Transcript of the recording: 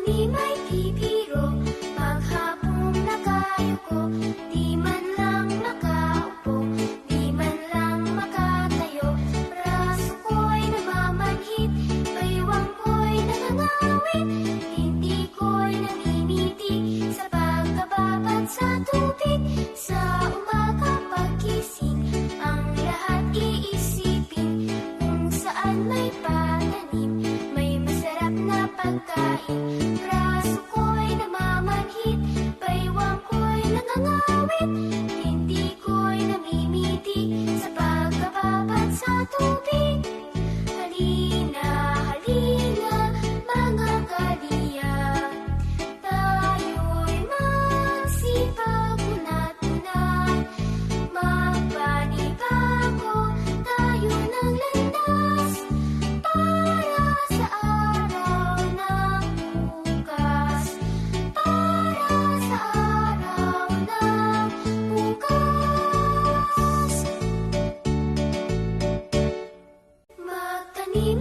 Magtanim ay di biro, maghapong nakayuko, di man lang makaupo, di man lang makatayo. Braso ko'y namamanhid, baywang ko'y nangangawit, hindi ko'y namimitig sa pagkababad sa tubig. Sa umaga pagkising, ang lahat iisipin, kung saan may pananim, may masarap na pagkain. Braso ko'y namamanhid, baywang ko'y nangangawit, hindi ko'y namimitig sa pagkababad sa tubig. Halina, halina, mga kaliya, tayo'y magsipag unat-unat, magpanibago tayo ng landas, para sa araw ng bukas, para sa araw ng bukas. Magtanim